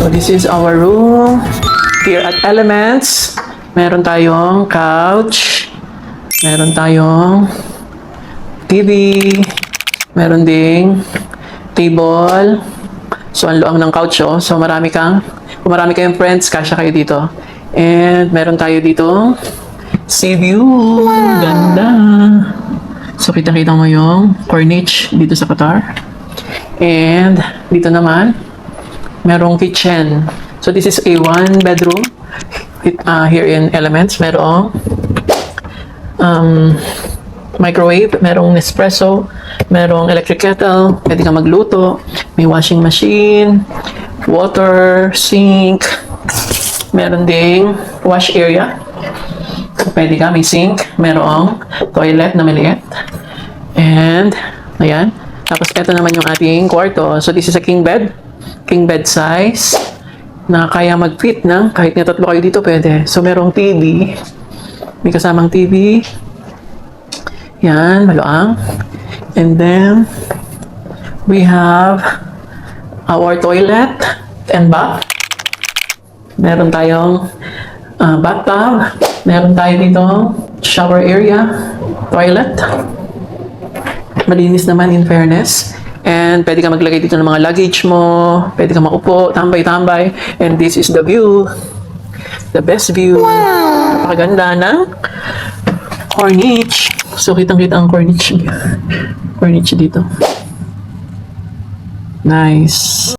So this is our room. Here at Elements, meron tayong couch, meron tayong TV, meron ding table. So ang luang ng couch, oh. So kung marami kayong friends, kasya kayo dito. And meron tayo dito sea view. Ganda. So kita-kita mo yung corniche dito sa Qatar. And dito naman, merong kitchen. So this is a one bedroom. Here in Elements, merong microwave, merong Nespresso, merong electric kettle, pwede ka magluto, may washing machine, water, sink, meron ding wash area, pwede ka, may sink, merong toilet na maliit, and ayan. Tapos ito naman yung ating kwarto. So this is a king bed size na kaya mag-fit ng kahit na tatlo kayo dito pwede. So merong TV, may kasamang TV, yan, maluang. And then we have our toilet and bath. Meron tayong bathtub, meron tayo dito shower area, toilet, malinis naman in fairness. And pwede ka maglagay dito ng mga luggage mo, pwede ka maupo, tambay-tambay. And this is the view, the best view. Napakaganda ng corniche. So kitang-kita ang corniche dito. Nice.